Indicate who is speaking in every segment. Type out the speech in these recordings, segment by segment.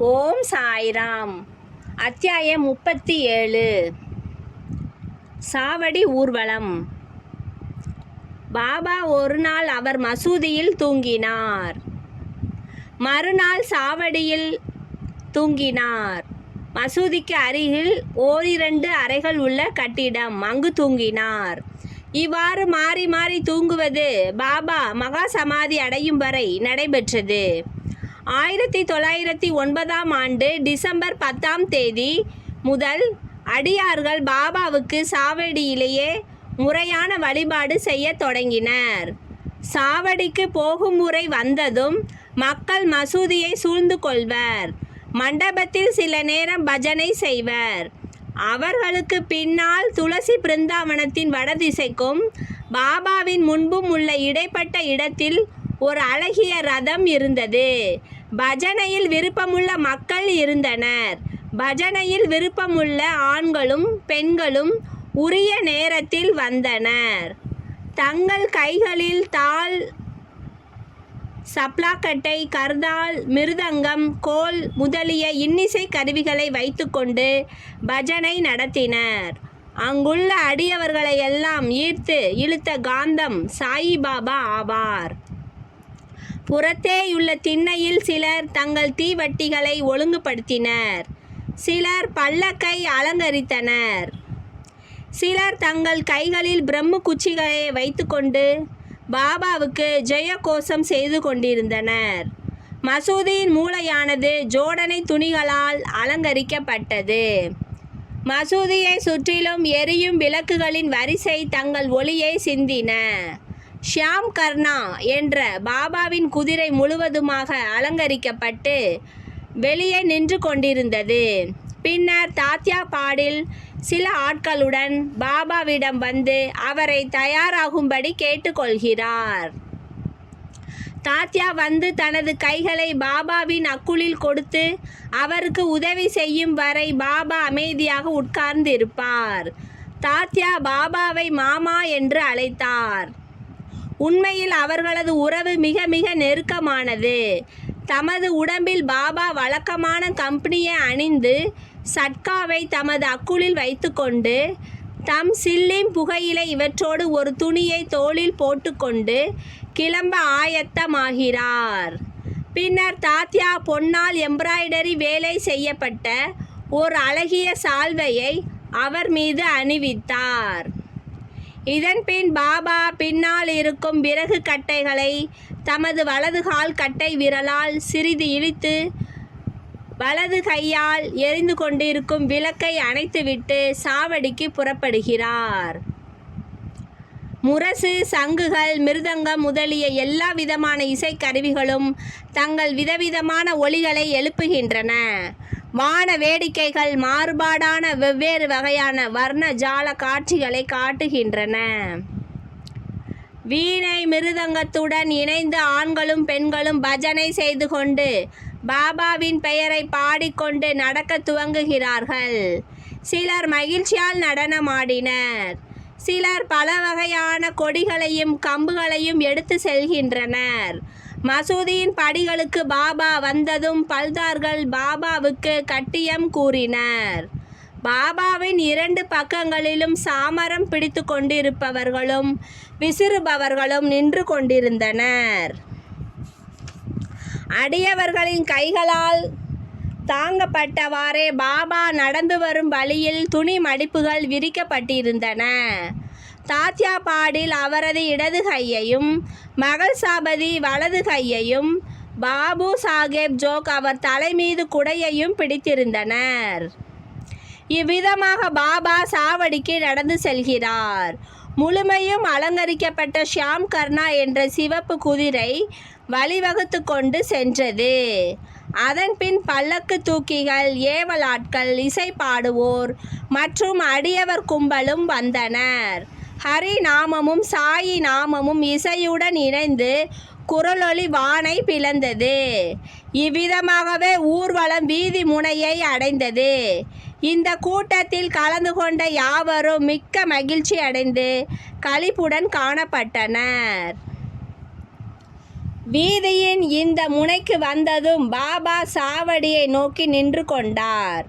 Speaker 1: ஓம் சாய்ராம். அத்தியாயம் 37. சாவடி ஊர்வலம். பாபா ஒரு நாள் அவர் மசூதியில் தூங்கினார். மறுநாள் சாவடியில் தூங்கினார். மசூதிக்கு அருகில் ஓரிரண்டு அறைகள் உள்ள கட்டிடம், அங்கு தூங்கினார். இவ்வாறு மாறி மாறி தூங்குவது பாபா மகா சமாதி அடையும் வரை நடைபெற்றது. 1909 ஆண்டு டிசம்பர் 10 முதல் அடியார்கள் பாபாவுக்கு சாவடியிலேயே முறையான வழிபாடு செய்ய தொடங்கினர். சாவடிக்கு போகும் முறை வந்ததும் மக்கள் மசூதியை சூழ்ந்து கொள்வர். மண்டபத்தில் சில நேரம் பஜனை செய்வர். அவர்களுக்கு பின்னால் துளசி பிருந்தாவனத்தின் வடதிசைக்கும் பாபாவின் முன்பும் உள்ள இடைப்பட்ட இடத்தில் ஒரு அழகிய ரதம் இருந்தது. பஜனையில் விருப்பமுள்ள மக்கள் இருந்தனர். பஜனையில் விருப்பமுள்ள ஆண்களும் பெண்களும் உரிய நேரத்தில் வந்தனர். தங்கள் கைகளில் தாள், சப்ளாக்கட்டை, கர்தால், மிருதங்கம், கோல் முதலிய இன்னிசை கருவிகளை வைத்துக்கொண்டு பஜனை நடத்தினர். அங்குள்ள அடியவர்களை எல்லாம் ஈர்த்து இழுத்த காந்தம் சாயிபாபா ஆவார். புறத்தேயுள்ள திண்ணையில் சிலர் தங்கள் தீவட்டிகளை ஒழுங்குபடுத்தினர். சிலர் பல்லக்கை அலங்கரித்தனர். சிலர் தங்கள் கைகளில் பிரம்ம குச்சிகளை வைத்துக்கொண்டு பாபாவுக்கு ஜெய கோஷம் செய்து கொண்டிருந்தனர். மசூதியின் மூளையானது ஜோடனை துணிகளால் அலங்கரிக்கப்பட்டது. மசூதியை சுற்றிலும் எரியும் விளக்குகளின் வரிசை தங்கள் ஒளியை சிந்தின. ஷியாம் கர்னா என்ற பாபாவின் குதிரை முழுவதுமாக அலங்கரிக்கப்பட்டு வெளியே நின்று கொண்டிருந்தது. பின்னர் தாத்யா பாடில் சில ஆட்களுடன் பாபாவிடம் வந்து அவரை தயாராகும்படி கேட்டுக்கொள்கிறார். தாத்யா வந்து தனது கைகளை பாபாவின் அக்குளில் கொடுத்து அவருக்கு உதவி செய்யும் வரை பாபா அமைதியாக உட்கார்ந்திருப்பார். தாத்யா பாபாவை மாமா என்று அழைத்தார். உண்மையில் அவர்களது உறவு மிக மிக நெருக்கமானது. தமது உடம்பில் பாபா வழக்கமான கம்பெனியை அணிந்து சட்காவை தமது அக்குளில் வைத்துக்கொண்டு தம் சில்லிம் புகையிலை இவற்றோடு ஒரு துணியை தோளில் போட்டுக்கொண்டு கிளம்ப ஆயத்தமாகிறார். பின்னர் தாத்யா பொன்னால் எம்ப்ராய்டரி வேலை செய்யப்பட்ட ஒரு அழகிய சால்வையை அவர் மீது அணிவித்தார். இதன்பின் பாபா பின்னால் இருக்கும் விறகு கட்டைகளை தமது வலது கால் கட்டை விரலால் சிறிது இழுத்து வலது கையால் எரிந்து கொண்டிருக்கும் விளக்கை அணைத்துவிட்டு சாவடிக்கு புறப்படுகிறார். முரசு, சங்குகள், மிருதங்கம் முதலிய எல்லா விதமான இசைக்கருவிகளும் தங்கள் விதவிதமான ஒலிகளை எழுப்புகின்றன. வான வேடிக்கைகள் மாறுபாடான வெவ்வேறு வகையான வர்ண ஜால காட்சிகளை காட்டுகின்றன. வீணை மிருதங்கத்துடன் இணைந்து ஆண்களும் பெண்களும் பஜனை செய்து கொண்டு பாபாவின் பெயரை பாடிக்கொண்டு நடக்க துவங்குகிறார்கள். சிலர் மகிழ்ச்சியால் நடனமாடினர். சிலர் பல வகையான கொடிகளையும் கம்புகளையும் எடுத்து செல்கின்றனர். மசூதியின் படிகளுக்கு பாபா வந்ததும் பல்தார்கள் பாபாவுக்கு கட்டியம் கூறினர். பாபாவின் இரண்டு பக்கங்களிலும் சாமரம் பிடித்து கொண்டிருப்பவர்களும் விசிறுபவர்களும் நின்று கொண்டிருந்தனர். அடியவர்களின் கைகளால் தாங்கப்பட்டவாறே பாபா நடந்து வரும் வழியில் துணி மடிப்புகள் விரிக்கப்பட்டிருந்தன. தாத்யா பாடில் அவரது இடது கையையும் மகள் சாபதி வலது கையையும் பாபு சாஹேப் ஜோக் அவர் தலை மீது குடையையும் பிடித்திருந்தனர். இவ்விதமாக பாபா சாவடிக்கு நடந்து செல்கிறார். முழுமையும் அலங்கரிக்கப்பட்ட ஷியாம் கர்னா என்ற சிவப்பு குதிரை வழிவகுத்து கொண்டு சென்றது. அதன்பின் பல்லக்கு தூக்கிகள், ஏவலாட்கள், இசை பாடுவோர் மற்றும் அடியவர் கும்பலும் வந்தனர். ஹரி நாமமும் சாயி நாமமும் இசையுடன் இணைந்து குரலொலி வானை பிளந்தது. இவ்விதமாகவே ஊர்வலம் வீதி முனையை அடைந்தது. இந்த கூட்டத்தில் கலந்து கொண்ட யாவரும் மிக்க மகிழ்ச்சி அடைந்து களிப்புடன் காணப்பட்டனர். வீதியின் இந்த முனைக்கு வந்ததும் பாபா சாவடியை நோக்கி நின்று கொண்டார்.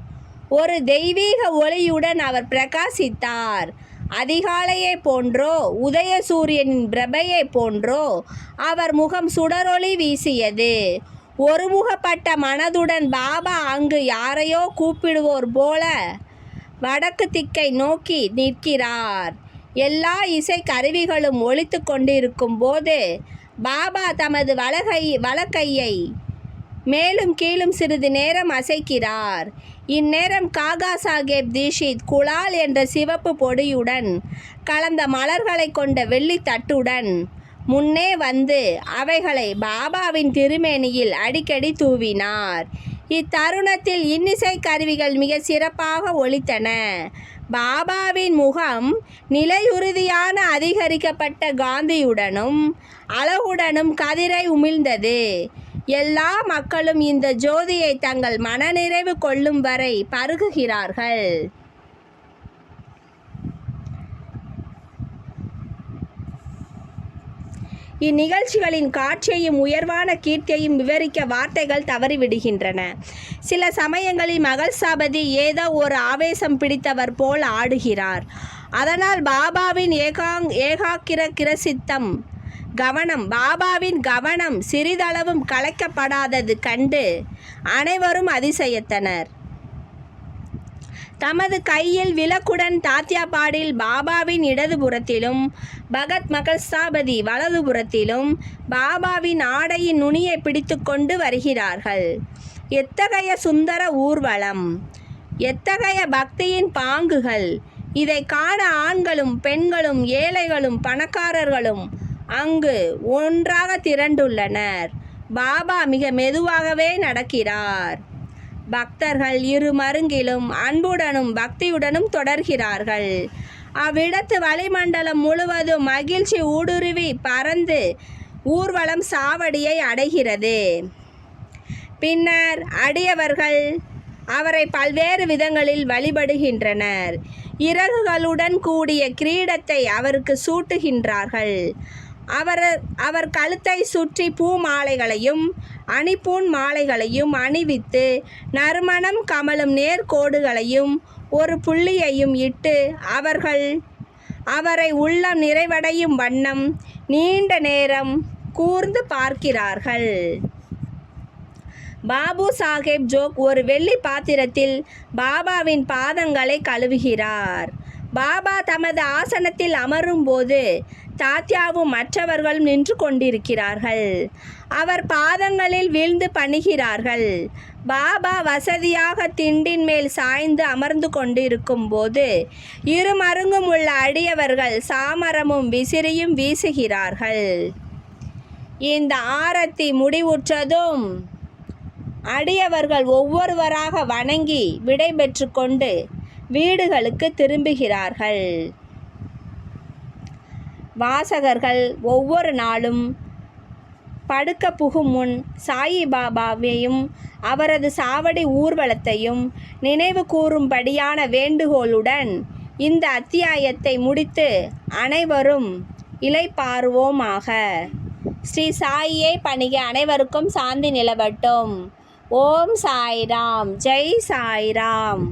Speaker 1: ஒரு தெய்வீக ஒளியுடன் அவர் பிரகாசித்தார். அதிகாலையை போன்றோ உதய சூரியனின் பிரபையை போன்றோ அவர் முகம் சுடரொளி வீசியது. ஒருமுகப்பட்ட மனதுடன் பாபா அங்கு யாரையோ கூப்பிடுவோர் போல வடக்கு திக்கை நோக்கி நிற்கிறார். எல்லா இசை கருவிகளும் ஒலித்து கொண்டிருக்கும் போது பாபா தமது வலக்கையை மேலும் கீழும் சிறிது நேரம் அசைக்கிறார். இந்நேரம் காகா சாஹேப் தீஷித் குலால் என்ற சிவப்பு பொடியுடன் கலந்த மலர்களை கொண்ட வெள்ளி தட்டுடன் முன்னே வந்து அவைகளை பாபாவின் திருமேனியில் அடிக்கடி தூவினார். இத்தருணத்தில் இன்னிசை கருவிகள் மிக சிறப்பாக ஒலித்தன. பாபாவின் முகம் நிலையுறுதியான அதிகரிக்கப்பட்ட காந்தியுடனும் அழகுடனும் கதிரை உமிழ்ந்தது. எல்லா மக்களும் இந்த ஜோதியை தங்கள் மனநிறைவு கொள்ளும் வரை பருகுகிறார்கள். இந்நிகழ்ச்சிகளின் காட்சியையும் உயர்வான கீர்த்தியையும் விவரிக்க வார்த்தைகள் தவறிவிடுகின்றன. சில சமயங்களில் மகள்சாபதி ஏதோ ஒரு ஆவேசம் பிடித்தவர் போல் ஆடுகிறார். அதனால் பாபாவின் ஏகாக்கிரசித்தம் பாபாவின் கவனம் சிறிதளவும் கலைக்கப்படாதது கண்டு அனைவரும் அதிசயத்தனர். தமது கையில் விளக்குடன் தாத்யாபாடில் பாபாவின் இடதுபுறத்திலும் பகத் மகள்சாபதி வலதுபுறத்திலும் பாபாவின் ஆடையின் நுனியை பிடித்து கொண்டு வருகிறார்கள். எத்தகைய சுந்தர ஊர்வலம்! எத்தகைய பக்தியின் பாங்குகள்! இதை காண ஆண்களும் பெண்களும் ஏழைகளும் பணக்காரர்களும் அங்கு ஒன்றாக திரண்டுள்ளனர். பாபா மிக மெதுவாகவே நடக்கிறார். பக்தர்கள் இரு மருங்கிலும் அன்புடனும் பக்தியுடனும் தொடர்கிறார்கள். அவ்விடத்து வளிமண்டலம் முழுவதும் மகிழ்ச்சி ஊடுருவி பறந்து ஊர்வலம் சாவடியை அடைகிறது. பின்னர் அடியவர்கள் அவரை பல்வேறு விதங்களில் வழிபடுகின்றனர். இறகுகளுடன் கூடிய கிரீடத்தை அவருக்கு சூட்டுகின்றார்கள். அவர் கழுத்தை சுற்றி பூ மாலைகளையும் அணிப்பூன் மாலைகளையும் அணிவித்து நறுமணம் கமலும் நேர்கோடுகளையும் ஒரு புள்ளியையும் இட்டு அவரை உள்ளம் நிறைவடையும் வண்ணம் நீண்ட நேரம் கூர்ந்து பார்க்கிறார்கள். பாபு சாஹேப் ஜோக் ஒரு வெள்ளி பாத்திரத்தில் பாபாவின் பாதங்களை கழுவுகிறார். பாபா தமது ஆசனத்தில் அமரும்போது தாத்யாவும் மற்றவர்களும் நின்று கொண்டிருக்கிறார்கள். அவர் பாதங்களில் வீழ்ந்து பணிகிறார்கள். பாபா வசதியாக திண்டின் மேல் சாய்ந்து அமர்ந்து கொண்டிருக்கும் போது இரு மருங்கும் உள்ள அடியவர்கள் சாமரமும் விசிறியும் வீசுகிறார்கள். இந்த ஆரத்தி முடிவுற்றதும் அடியவர்கள் ஒவ்வொருவராக வணங்கி விடை பெற்று கொண்டு வீடுகளுக்கு திரும்புகிறார்கள். வாசகர்கள் ஒவ்வொரு நாளும் படுக்க புகும் முன் சாயிபாபாவையும் அவரது சாவடி ஊர்வலத்தையும் நினைவு கூறும்படியான வேண்டுகோளுடன் இந்த அத்தியாயத்தை முடித்து அனைவரும் இளைப்பாறுவோமாக. ஸ்ரீ சாயியை பணிக. அனைவருக்கும் சாந்தி நிலவட்டும். ஓம் சாய்ராம். ஜெய் சாய்ராம்.